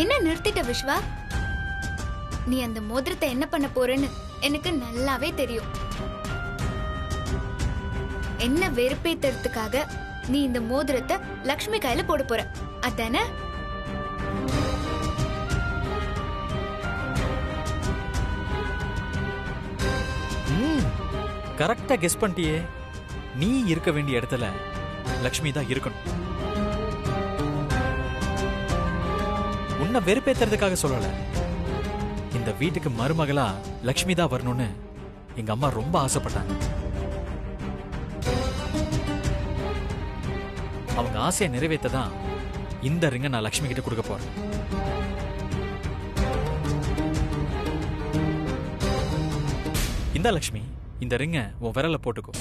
என்ன நிறுத்திட்ட விஸ்வா? நீ அந்த மோதிரத்தை என்ன பண்ண போறன்னு எனக்கு நல்லாவே தெரியும். என்ன வெறுப்பேத்துறதுக்காக நீ இந்த மோதிரத்தை லக்ஷ்மி கையில போட போற, அதானே? கரெக்டா கெஸ் பண்ணிட்டியே. நீ இருக்க வேண்டிய இடத்துல லக்ஷ்மி தான் இருக்கணும். உன்னை வெறுப்பேத்துறதுக்காக சொல்லல. இந்த வீட்டுக்கு மருமகளா லக்ஷ்மி தான் வரணும்னு எங்க அம்மா ரொம்ப ஆசைப்பட்டாங்க. அவங்க ஆசையை நிறைவேற்றதான் இந்த ரிங்க நான் லக்ஷ்மி கிட்ட கொடுக்க போறேன். இந்த லக்ஷ்மி, இந்த ரிங்க உன் விரல போட்டுக்கோ.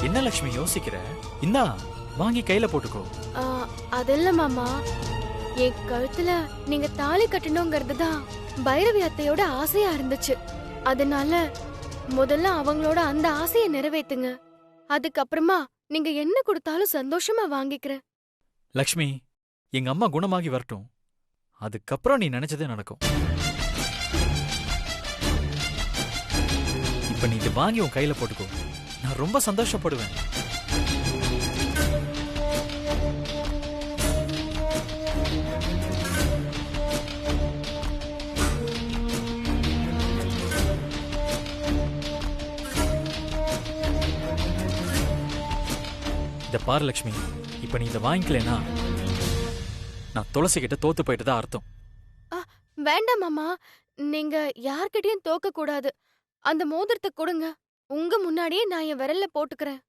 என்ன லக்ஷ்மி யோசிக்கிற? இந்தா வாங்கி கையில போட்டுக்கோ. அதெல்ல மாமா, என் கழுத்துல நீங்க தாலி கட்டணுங்கிறது தான் பைரவி அத்தையோட ஆசையா இருந்துச்சு. அதனால முதல்ல அவங்களோட அந்த ஆசையை நிறைவேத்துங்க. அதுக்கப்புறமா நீங்க என்ன கொடுத்தாலும் சந்தோஷமா வாங்கிக்கிறேன். லக்ஷ்மி, எங்க அம்மா குணமாகி வரட்டும், அதுக்கப்புறம் நீ நினைச்சதே நடக்கும். இப்ப நீ இது வாங்கி உன் கையில போட்டுக்கோ. நான் ரொம்ப சந்தோஷப்படுவேன். இத பாரு லக்ஷ்மி, இப்ப நீ இதை வாங்கிக்கலனா நான் துளசி கிட்ட தோத்து போயிட்டு தான் அர்த்தம். வேண்டாம் மாமா, நீங்க யார்கிட்டயும் தோக்க கூடாது. அந்த மோதிரத்தை கொடுங்க. உங்க முன்னாடியே நான் என் விரல்ல போட்டுக்கிறேன்.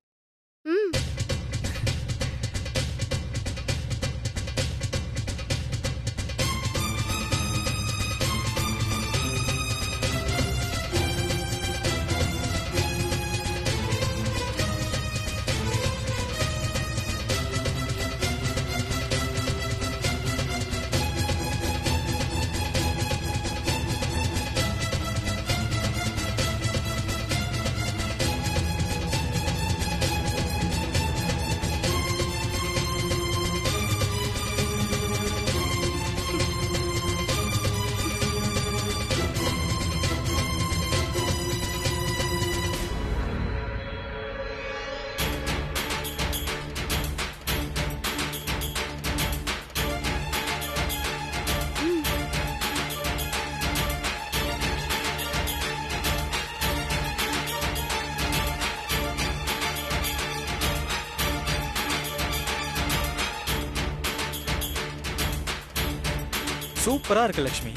சூப்பரா இருக்கு லக்ஷ்மி.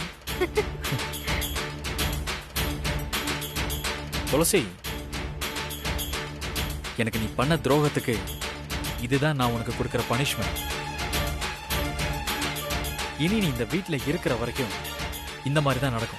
துளசி, எனக்கு நீ பண்ண துரோகத்துக்கு இதுதான் நான் உனக்கு கொடுக்கிற பனிஷ்மெண்ட். இனி நீ இந்த வீட்டுல இருக்கிற வரைக்கும் இந்த மாதிரி தான் நடக்கும்.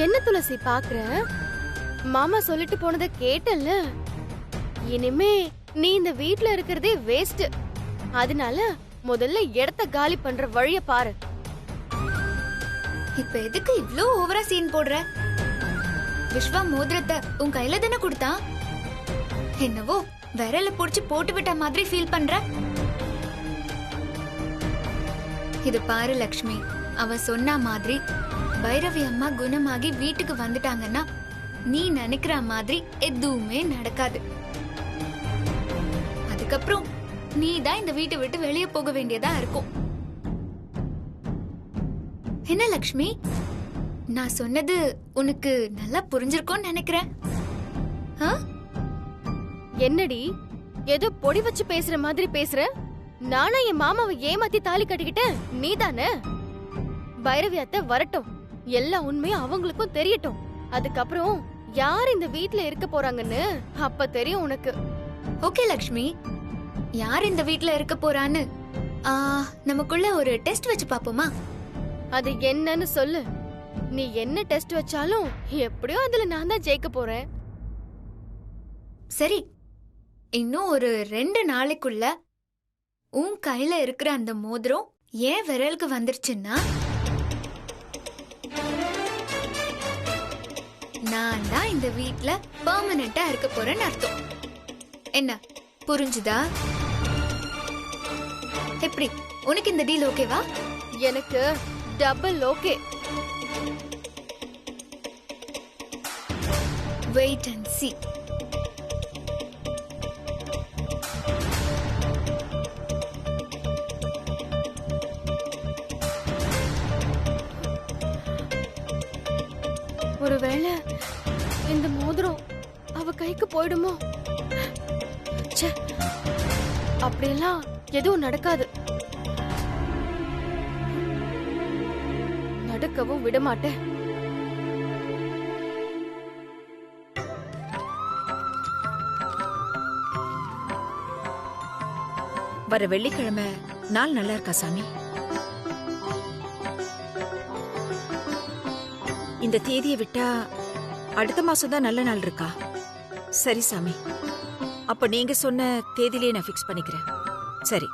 என்ன துளசி பாக்குற? மாமா சொல்லிட்டு போனதை கேட்டல்ல. இனிமே நீ இந்த வீட்ல இருக்கிறதே வேஸ்ட். அதனால முதல்ல இடத்த காலி பண்ற வழிய பாரு. இப்ப எதுக்கு இவ்ளோ ஓவரா சீன் போடுற? விஸ்வா மோதிரத்தை உன் கையில தானே கொடுத்தான். என்னவோ விரல புடிச்சு போட்டு விட்ட மாதிரி ஃபீல் பண்ற. இது பாரு லக்ஷ்மி, அவ சொன்ன மாதிரி பைரவி அம்மா குணமாகி வீட்டுக்கு வந்துட்டாங்கன்னா நீ நினைக்கிற மாதிரி எதுவுமே நடக்காது. அதுக்கப்புறம் நீ தான் இந்த வீட்டை விட்டு வெளியே போக வேண்டியதா இருக்கும். என்ன லக்ஷ்மி, நான் சொன்னது உனக்கு நல்லா புரிஞ்சிருக்கும்னு நினைக்கிறேன். என்னடி ஏதோ பொடி வச்சு பேசுற மாதிரி பேசுற? நானா என் மாமாவை ஏமாத்தி தாலி கட்டிக்கிட்டேன், நீதானே? பைரவி அத்தை வரட்டும், எல்லா உண்மையும் அவங்களுக்கும் தெரியட்டும். அதுக்கப்புறம் யார் இந்த வீட்ல இருக்க போறாங்கன்னு அப்ப தெரியும் உனக்கு. ஓகே லக்ஷ்மி, யார் இந்த வீட்ல இருக்க போறான்னு நமக்குள்ள ஒரு டெஸ்ட் வச்சு பாப்போமா? அது என்னன்னு சொல்லு. நீ என்ன டெஸ்ட் வச்சாலும் எப்படியோ அதுல நான் தான் ஜெயிக்க போறேன். சரி, இன்னும் ஒரு 2 நாளைக்குள்ள உன் கையில இருக்கிற அந்த மோதிரம் ஏன் விரலுக்கு வந்துருச்சுன்னா நான் தான் இந்த வீட்ல பெர்மனண்டா இருக்க போறேன்னு அர்த்தம். என்ன புரிஞ்சுதா? எப்படி, உனக்கு இந்த டீல் ஓகேவா? எனக்கு double okay. Wait and see. ஒருவேளை இந்த மோதிரம் அவ கைக்கு போயிடுமோ? ச்சே, அப்படியெல்லாம் எதுவும் நடக்காது. நடக்கவும் விட மாட்டேன். வர வெள்ளிக்கிழமை நாள் நல்லா இருக்கா சாமி? இந்த தேதியை விட்டா அடுத்த மாசம் தான் நல்ல நாள் இருக்கா? சரி சாமி, அப்ப நீங்க சொன்ன தேதியிலே நான் ஃபிக்ஸ் பண்ணிக்கிறேன். சரி.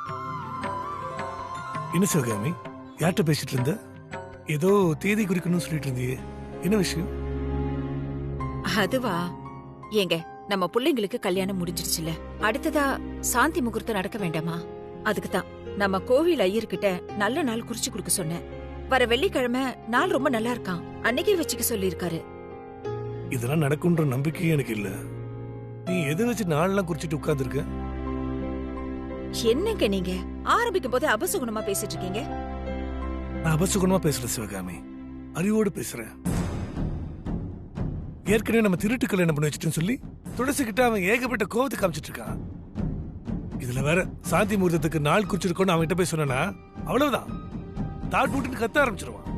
என்ன சிவகாமி, யார்கிட்ட பேசிட்டு இருந்த? ஏதோ தேதி குறிக்கணும்னு சொல்லிட்டு இருந்தியே, என்ன விஷயம்? அதுவா, ஏங்க நம்ம பிள்ளைங்களுக்கு கல்யாணம் முடிஞ்சிருச்சுல, அடுத்ததா சாந்தி முகூர்த்தம் நடக்க வேண்டாமா? அதுக்கு தான் நம்ம கோவில் ஐயர்கிட்ட நல்ல நாள் குறிச்சு கொடுக்க சொன்னேன். வர வெள்ளிக்கிழமை நாள் ரொம்ப நல்லா இருக்கான், அன்னைக்கே வச்சுக்க சொல்லியிருக்காரு. இதெல்லாம் நடக்கும்ன்ற நம்பிக்கையே எனக்கு இல்ல. நீ எதை வச்சு நாளெல்லாம் குறிச்சிட்டு உட்கார்ந்துருக்க? என்னங்க நீங்க ஆரம்பிக்கும் போதே அபசகுணமா பேசிட்டு இருக்கீங்க. நான் அபசகுணமா பேசுறேன் சிவகாமி, அறிவோடு பேசுறேன். ஏற்கனவே நம்ம திருட்டு கல்யாணம் பண்ணி வச்சுட்டேன்னு சொல்லி துளசிக்கிட்ட அவன் ஏகப்பட்ட கோவத்தை காமிச்சிட்டு இருக்கான். இதுல வேற சாந்தி முகூர்த்தத்துக்கு நாள் குறிச்சிருக்கோன்னு அவன்கிட்ட போய் சொன்னா அவ்வளவுதான், தாட் போட்டுன்னு கத்த ஆரம்பிச்சிருவான்.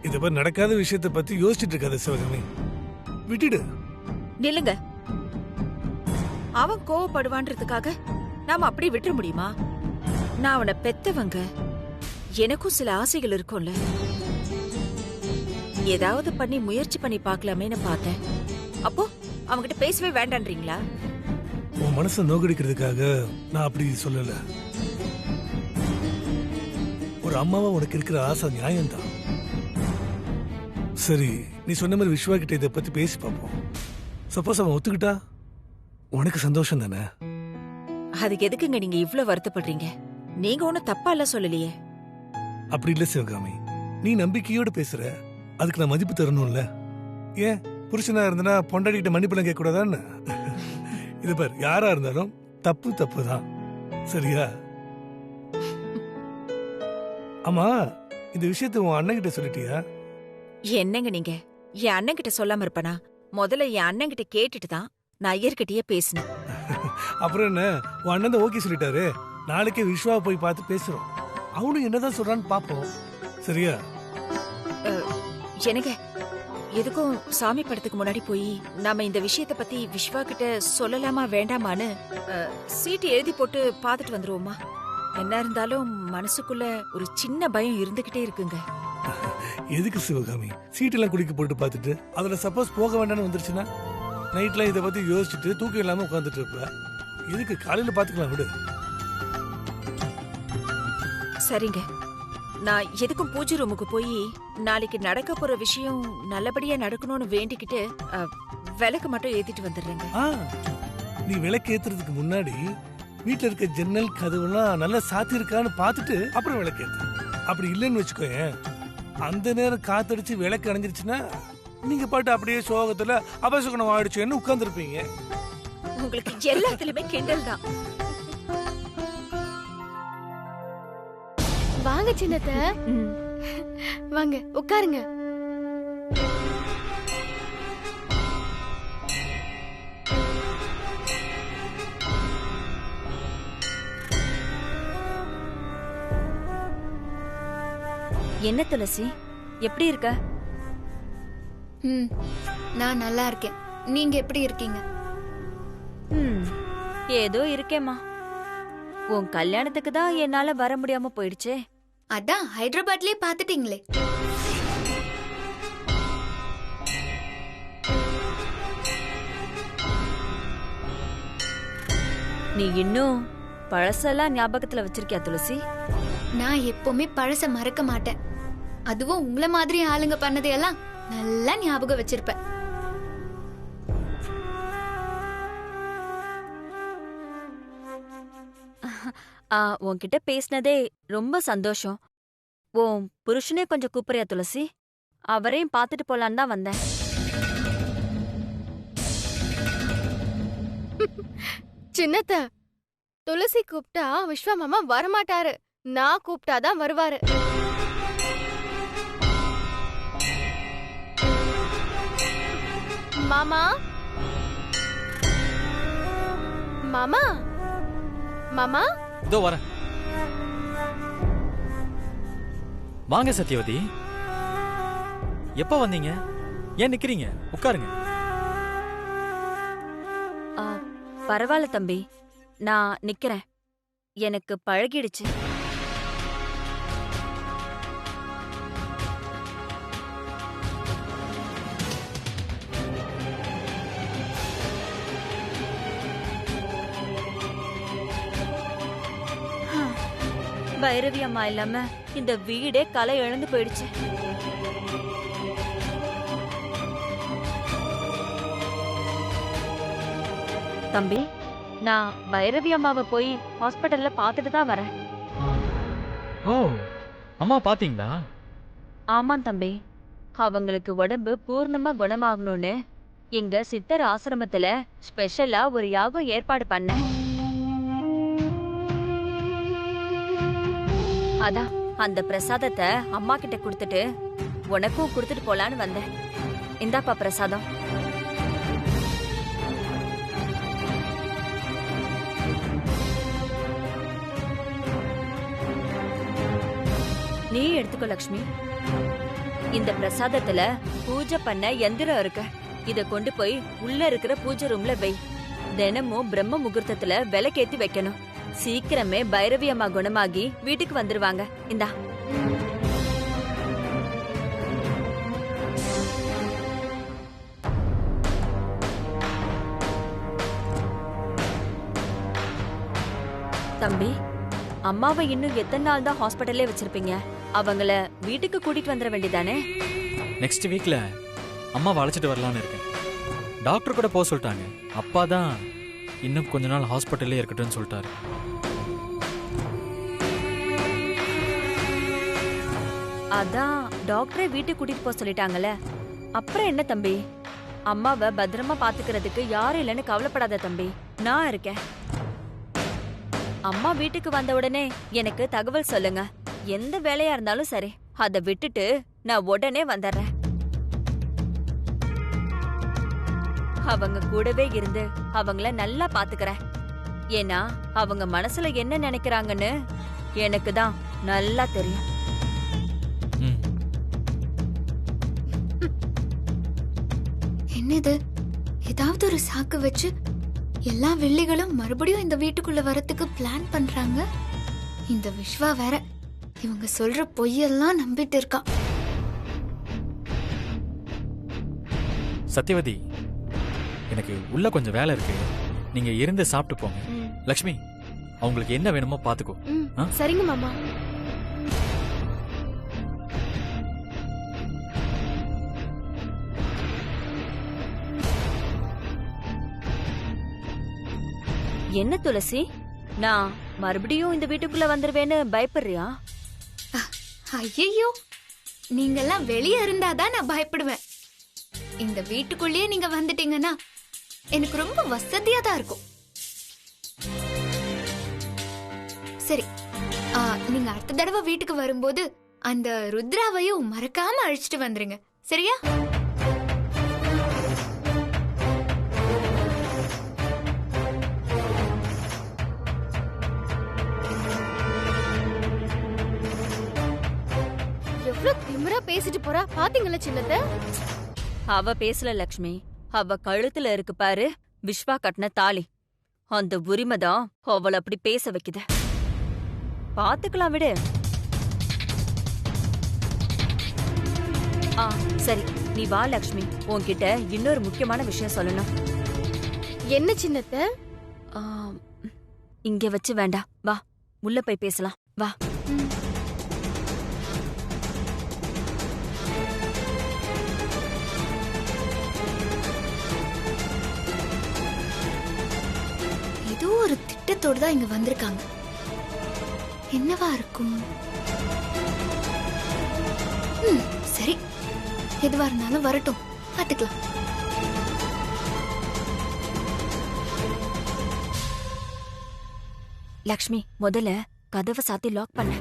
இத மாதிரி நடக்காத விஷயத்தை பத்தி யோசிச்சுட்டு இருக்காத சிவகாமி, விட்டுடு. நில்லுங்க. அவன் கோவப்படுவான்றதுக்காக நாம அப்படி விட்டுற முடியுமா? நான் அவனை பெத்தவங்க, எனக்கும் சில ஆசைகள் இருக்கும்ல. ஏதாவது பண்ணி முயற்சி பண்ணி பார்க்கலாமேன்னு பார்த்தேன். அப்போ அவன்கிட்ட பேசவே வேண்டான்றீங்களா? உன் மனசை நோக்கடிக்கிறதுக்காக நான் அப்படி சொல்லல. ஒரு அம்மாவா உனக்கு இருக்கிற ஆசை நியாயம்தான். சரி, நீ சொன்ன மாதிரி விஸ்வா கிட்ட இதை பத்தி பேசி பார்ப்போம். சப்போஸ் அவன் ஒத்துக்கிட்டா உனக்கு சந்தோஷம் தானே? அதுக்கு எதுக்குங்க நீங்க இவ்ளோ வருத்தப்படுறீங்க? நீங்க ஒண்ணும் தப்பா எல்லாம் சொல்லலையே. அப்படி இல்ல சிவகாமி, நீ நம்பிக்கையோடு பேசுற, அதுக்கு நான் மதிப்பு தரணும்ல. ஏன் புருஷனா இருந்தனா பொண்டாடிக்கிட்ட மன்னிப்பெல்லாம் கேட்க கூடாதான்னு? இது பார், யாரா இருந்தாலும் தப்பு தப்பு தான், சரியா? ஆமா, இந்த விஷயத்தை உன் அண்ணன் கிட்ட சொல்லிட்டியா? என்னங்க நீங்க என் அண்ணன் கிட்ட சொல்லாம இருப்பனா? முதல்ல என் அண்ணன் கிட்ட கேட்டுட்டு தான் நான் ஐயர்கிட்டயே பேசினேன். அப்புறம் என்ன, உன் அண்ணன் தான் ஓகே சொல்லிட்டாரு. நாளைக்கே விஸ்வாவை போய் பார்த்து பேசுறோம். அவனும் என்னதான் சொல்றான்னு பாப்போம், சரியா? எனக்கு எதுக்கும் சாமி படத்துக்கு முன்னாடி போய் நாம இந்த விஷயத்த பத்தி விஸ்வா கிட்ட சொல்லலாமா வேண்டாமான்னு சீட்டு எழுதி போட்டு பாத்துட்டு வந்துருவோமா? என்ன இருந்தாலும் மனசுக்குள்ள ஒரு சின்ன பயம் இருந்துகிட்டே இருக்குங்க. எதுக்கு சிவகாமி சீட்டெல்லாம் குடிக்க போட்டு பார்த்துட்டு அதுல சப்போஸ் போக வேண்டாம்னு வந்துருச்சுன்னா நைட்ல இதை பத்தி யோசிச்சுட்டு தூக்கம் இல்லாம உட்காந்துட்டு இருப்ப. எதுக்கு, காலையில பாத்துக்கலாம், விடு. சரிங்க, நான் எதுக்கும் பூஜை ரூமுக்கு போய் நாளைக்கு நடக்க போற விஷயம் நல்லபடியா நடக்கணும்னு வேண்டிக்கிட்டு விளக்கு மட்டும் ஏத்திட்டு வந்துடுறேங்க. நீ விளக்கு ஏத்துறதுக்கு முன்னாடி வீட்டுல இருக்க ஜன்னல் கதவுலாம் நல்லா சாத்தி இருக்கான்னு பாத்துட்டு அப்புறம் விளக்கு ஏத்து. அப்படி இல்லைன்னு வச்சுக்கோயேன், அந்த நேரம் காத்தடிச்சு விளக்கு அணைஞ்சிருச்சுன்னா நீங்க பாட்டு அப்படியே சோகத்துல அபசகுணம் ஆயிடுச்சுன்னு உட்கார்ந்துருப்பீங்க. உங்களுக்கு எல்லாத்துலயுமே கிண்டல் தான். வாங்க சின்னத்த, வாங்க உட்காருங்க. என்ன துளசி, எப்படி இருக்க? நான் நல்லா இருக்கேன். நீங்க எப்படி இருக்கீங்க? ஏதோ இருக்கேம்மா. உன் கல்யாணத்துக்கு தான் என்னால வர முடியாம போயிடுச்சே. அதான் ஹைதராபாத்லயே பாத்துட்டீங்களே. நீ இன்னும் பழசெல்லாம் ஞாபகத்துல வச்சிருக்கியா துளசி? நான் எப்பவுமே பழச மறக்க மாட்டேன். அதுவும் உங்களை மாதிரி ஆளுங்க பண்ணதையெல்லாம் நல்லா ஞாபகம் வச்சிருப்பேன். உன்கிட்ட பேசினதே ரொம்ப சந்தோஷம். உன் புருஷனே கொஞ்சம் கூப்பிடுறியா துளசி? அவரையும் பார்த்துட்டு போலான்னு தான் வந்தேன். சின்னத்த, துளசி கூப்பிட்டா விஸ்வா மாமா வரமாட்டாரு. நான் கூப்பிட்டாதான் வருவாரு. மாமா மாமா மாமா, இதோ வரேன். வாங்க சத்யவதி. எப்ப வந்தீங்க? ஏன் நிக்கிறீங்க? உட்காருங்க. பரவாயில்ல தம்பி, நான் நிக்கிறேன். எனக்கு பழகிடுச்சு. பைரவி அம்மா இல்லாம இந்த வீடே கலை இழந்து போயிடுச்சு. தம்பி, நான் பைரவி அம்மாவை போய் ஹாஸ்பிட்டல்ல பாத்துட்டு தான் வரேன். ஓ, அம்மா பாத்தீங்களா? ஆமா தம்பி, அவங்களுக்கு உடம்பு பூர்ணமா குணமாகணும்னு எங்க சித்தர் ஆசிரமத்துல ஸ்பெஷலா ஒரு யாகம் ஏற்பாடு பண்ணேன். அதான் அந்த பிரசாதத்தை அம்மா கிட்ட கொடுத்துட்டு உனக்கும் கொடுத்துட்டு போலான்னு வந்தேன். இந்தாப்பா பிரசாதம். நீ எடுத்துக்கோ லக்ஷ்மி. இந்த பிரசாதத்துல பூஜை பண்ண எந்திரம் இருக்கு. இத கொண்டு போய் உள்ள இருக்கிற பூஜை ரூம்ல வை. தினமும் பிரம்ம முகூர்த்தத்துல விளக்கேத்தி வைக்கணும். சீக்கிரமே பைரவி அம்மா குணமாகி வீட்டுக்கு வந்துருவாங்க. இந்தா. தம்பி, அம்மாவை இன்னும் எத்தனை நாள் தான் ஹாஸ்பிட்டல்லே வச்சிருப்பீங்க? அவங்கள வீட்டுக்கு கூட்டிட்டு வந்துட வேண்டியதானே? நெக்ஸ்ட் வீக்ல அம்மாவை அழைச்சிட்டு வரலான்னு இருக்கேன். டாக்டர் கூட போக சொல்லிட்டாங்க. அப்பா தான் இன்னும் கொஞ்ச நாள் ஹாஸ்பிட்டல்லே இருக்கட்டும்னு சொல்லிட்டாரு. அதான் டாக்டரை வீட்டுக்கு கூட்டிட்டு போக சொல்லிட்டாங்கல்ல. அப்புறம் என்ன தம்பி, அம்மாவை பத்திரமா பாத்துக்கிறதுக்கு யாரும் இல்லைன்னு கவலைப்படாத தம்பி, நான் இருக்கேன். அம்மா வீட்டுக்கு வந்த உடனே எனக்கு தகவல் சொல்லுங்க. எந்த வேலையா இருந்தாலும் சரி, அதை விட்டுட்டு நான் உடனே வந்துடுறேன். அவங்க கூடவே இருந்து அவங்கள நல்லா பாத்துக்கிறேன். ஏன்னா அவங்க மனசுல என்ன நினைக்கிறாங்கன்னு எனக்கு தான் நல்லா தெரியும். என்னது, ஏதாவது ஒரு சாக்கு வச்சு எல்லா வெள்ளிகளும் மறுபடியும் இந்த வீட்டுக்குள்ள வரத்துக்கு பிளான் பண்றாங்க. இந்த விஸ்வா வேற இவங்க சொல்ற பொய்யெல்லாம் நம்பிட்டு இருக்கான். சத்யவதி, எனக்கு உள்ள கொஞ்சம் வேலை இருக்கு. நீங்க இருந்து சாப்பிட்டு போங்க. லக்ஷ்மி, அவங்களுக்கு என்ன வேணுமோ பாத்துக்கோ. சரிங்க மாமா. என்ன துளசி, நான் மறுபடியும் இந்த வீட்டுக்குள்ள வந்துருவேன்னு பயப்படுறியா? ஐயோ, நீங்கெல்லாம் வெளியே இருந்தாதான் நான் பயப்படுவேன். இந்த வீட்டுக்குள்ளேயே நீங்க வந்துட்டீங்கன்னா எனக்கு ரொம்ப வசதியா தான் இருக்கும். சரி, நீங்க அடுத்த தடவை வீட்டுக்கு வரும்போது அந்த ருத்ராவையும் மறக்காம அழிச்சிட்டு வந்துருங்க, சரியா? எவ்வளவு திமிரா பேசிட்டு போறா பாத்தீங்களா சின்னத்த? அவ பேசல லக்ஷ்மி, அவ கழுத்துல இருக்கு பாரு விஸ்வா கட்டின தாலி. அந்த உரிமை தான் அவளை அப்படி பேச வைக்குது. பாத்துக்கலாம் விடு. சரி, நீ வா லக்ஷ்மி, உன்கிட்ட இன்னொரு முக்கியமான விஷயம் சொல்லணும். என்ன சின்னத்த? ஆ, இங்க வச்சு வேண்டாம், வா உள்ள போய் பேசலாம், வா. ஏதோ ஒரு திட்டத்தோடு தான் இங்க வந்திருக்காங்க. என்னவா இருக்கும்? சரி, எதுவா இருந்தாலும் வரட்டும், பாத்துக்கலாம். லக்ஷ்மி, முதல்ல கதவை சாத்தி லாக் பண்ண.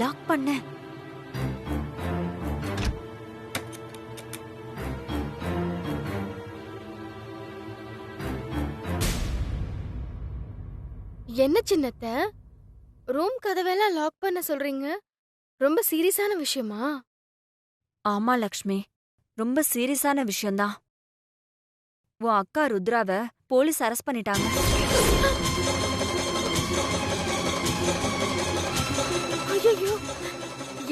லாக் பண்ண. என்ன சின்னத்த, ரூம் கதவெல்லாம் லாக் பண்ண சொல்றீங்க? ரொம்ப சீரியஸான விஷயமா? ஆமா லக்ஷ்மி, ரொம்ப சீரியஸான விஷயம்தான். உன் அக்கா ருத்ராவ போலீஸ் அரெஸ்ட் பண்ணிட்டாங்க. ஐயோ,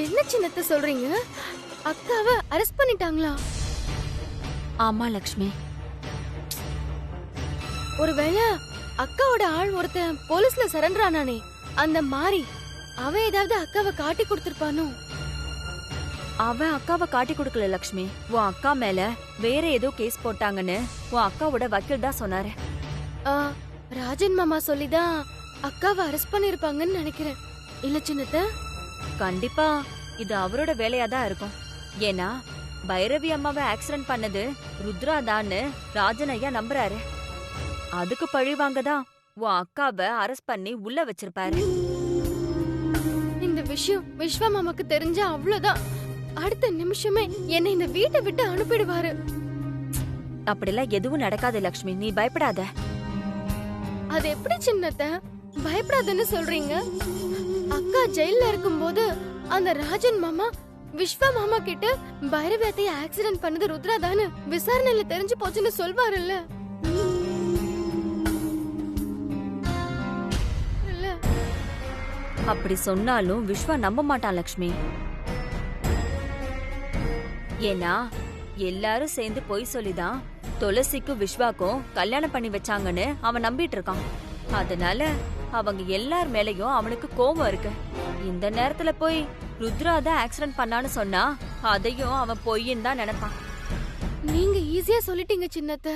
என்ன சின்னத்த சொல்றீங்க? அக்காவை அரெஸ்ட் பண்ணிட்டாங்களா? ஆமா லக்ஷ்மி. ஒருவேளை அக்காவோட ஆள் ஒருத்தன் போலீஸ்ல சரண்டர் ஆனானே, அந்த மாறி அவன் ஏதாவது அக்காவை காட்டி கொடுத்திருப்பானோ? அவன் அக்காவை காட்டி கொடுக்கல லக்ஷ்மி. உன் அக்கா மேல வேற ஏதோ கேஸ் போட்டாங்கன்னு உன் அக்காவோட வக்கீல் தான் சொன்னாரு. ராஜன் மாமா சொல்லிதான் அக்காவை அரெஸ்ட் பண்ணிருப்பாங்கன்னு நினைக்கிறேன். இல்ல சின்னத்த? கண்டிப்பா இது அவரோட வேலையா தான் இருக்கும். ஏன்னா பைரவி அம்மாவை ஆக்சிடென்ட் பண்ணது ருத்ரா தான்னு ராஜன் ஐயா நம்புறாரு. அதுக்கு பழிவாங்க தான் உன் அக்காவை அரெஸ்ட் பண்ணி உள்ள வச்சிருப்பாரு. இந்த விஷயம் விஸ்வா மாமாக்கு தெரிஞ்சா அவ்வளவுதான், அடுத்த நிமிஷமே என்னை இந்த வீட்டை விட்டு அனுப்பிடுவாரு. அப்படிலாம் எதுவும் நடக்காது லக்ஷ்மி, நீ பயப்படாத. அது எப்படி சின்னத்த பயப்படாதுன்னு சொல்றீங்க? அக்கா ஜெயில இருக்கும்போது அந்த ராஜன் மாமா விஸ்வா மாமா கிட்ட பைரவியத்தை ஆக்சிடென்ட் பண்ணது ருத்ரா தானு விசாரணையில தெரிஞ்சு போச்சுன்னு சொல்வாருல்ல. அப்படி சொன்னாலும் விஸ்வா நம்ப மாட்டான் லக்ஷ்மி. ஏன்னா எல்லாரும் சேர்ந்து பொய் சொல்லிதான் துளசிக்கும் விஸ்வாக்கும் கல்யாணம் பண்ணி வச்சாங்கன்னு அவன் நம்பிட்டு இருக்கான். அதனால அவங்க எல்லார் மேலயும் அவனுக்கு கோபம் இருக்கு. இந்த நேரத்துல போய் ருத்ரா தான் ஆக்சிடென்ட் பண்ணான்னு சொன்னா அதையும் அவன் பொய்ன்னு தான் நினைப்பான். நீங்க ஈஸியா சொல்லிட்டீங்க சின்னத்த,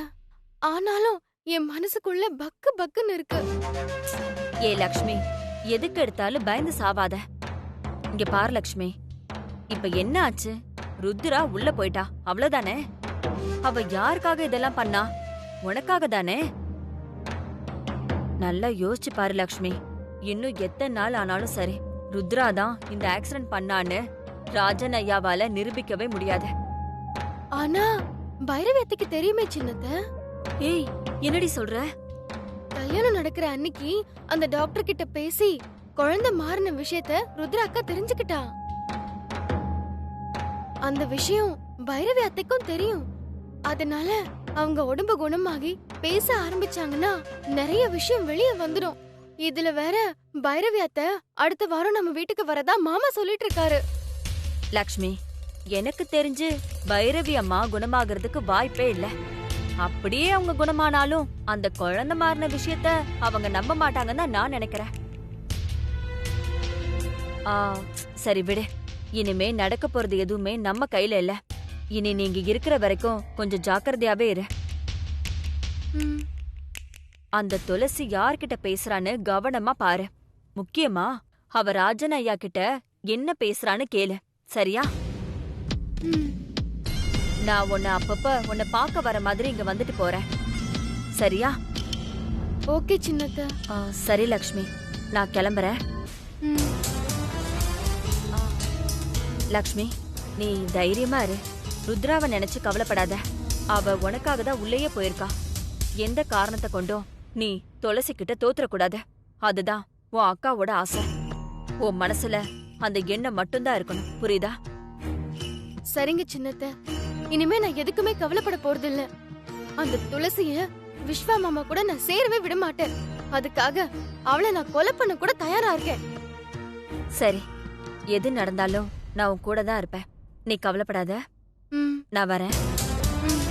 ஆனாலும் என் மனசுக்குள்ள பக்கு பக்குன்னு இருக்கு. ஏ லக்ஷ்மி, எதுக்கு எடுத்தாலும் பயந்து சாவாத. இங்க பாரு லக்ஷ்மி, இப்ப என்ன ஆச்சு? ருத்ரா உள்ள போயிட்டா, அவ்வளவுதானே. அவ யாருக்காக இதெல்லாம் பண்ணா? உனக்காக தானே. நல்லா யோசிச்சு பாரு லக்ஷ்மி. இன்னும் எத்தனை நாள் ஆனாலும் சரி, ருத்ரா தான் இந்த ஆக்சிடென்ட் பண்ணான்னு ராஜன் ஐயாவால நிரூபிக்கவே முடியாது. ஆனா பைரவியத்துக்கு தெரியுமே சின்னத்த. ஏய், என்னடி சொல்ற? கல்யாணம் நடக்கிற அன்னைக்கு அந்த டாக்டர் கிட்ட பேசி குழந்தை மாறின விஷயத்த ருத்ரா அக்கா தெரிஞ்சுக்கிட்டா. அந்த விஷயம் பைரவி அத்தைக்கும் தெரியும். அதனால அவங்க உடம்பு குணமாகி பேச ஆரம்பிச்சாங்கன்னா நிறைய விஷயம் வெளியே வந்துடும். இதுல வேற பைரவி அத்தை அடுத்த வாரம் நம்ம வீட்டுக்கு வரதா மாமா சொல்லிட்டு இருக்காரு. லக்ஷ்மி, எனக்கு தெரிஞ்சு பைரவி அம்மா குணமாகறதுக்கு வாய்ப்பே இல்ல. அப்படியே அவங்க குணமானாலும் அந்த குழந்தை மாறின விஷயத்த அவங்க நம்ப மாட்டாங்கன்னு தான் நான் நினைக்கிறேன். சரி விடு, இனிமே நடக்க போறது எதுவுமே நம்ம கையில இல்ல. இனி நீங்க இருக்கிற வரைக்கும் கொஞ்சம் ஜாக்கிரதையாவே இரு. அந்த துளசி யார்கிட்ட பேசுறான்னு கவனமா பாரு. முக்கியமா அவ ராஜன் ஐயா கிட்ட என்ன பேசுறான்னு கேளு, சரியா? நான் உன்னை அப்பப்ப உன்னை பார்க்க வர மாதிரி இங்க வந்துட்டு போறேன், சரியா? ஓகே சின்னத்த. சரி லக்ஷ்மி, நான் கிளம்புறேன். லக்ஷ்மி, நீ தைரியமா இரு. ருத்ராவை நினைச்சு கவலைப்படாத. அவ உனக்காக தான் உள்ளேயே போயிருக்கா. எந்த காரணத்தை கொண்டும் நீ துளசி கிட்ட தோத்துறக்கூடாது. அதுதான் உன் அக்காவோட ஆசை. உன் மனசுல அந்த எண்ணம் மட்டும்தான் இருக்கணும், புரியுதா? சரிங்க சின்னத்த, இனிமே நான் எதுக்குமே கவலைப்பட போறது இல்ல. அந்த துளசிய விஸ்வா மாமா கூட நான் சேரவே விட மாட்டேன். அதுக்காக அவளை நான் கொலை பண்ண கூட தயாரா இருக்கேன். சரி, எது நடந்தாலும் நான் உன் கூட தான் இருப்பேன். நீ கவலைப்படாத. ம், நான் வரேன். ம்.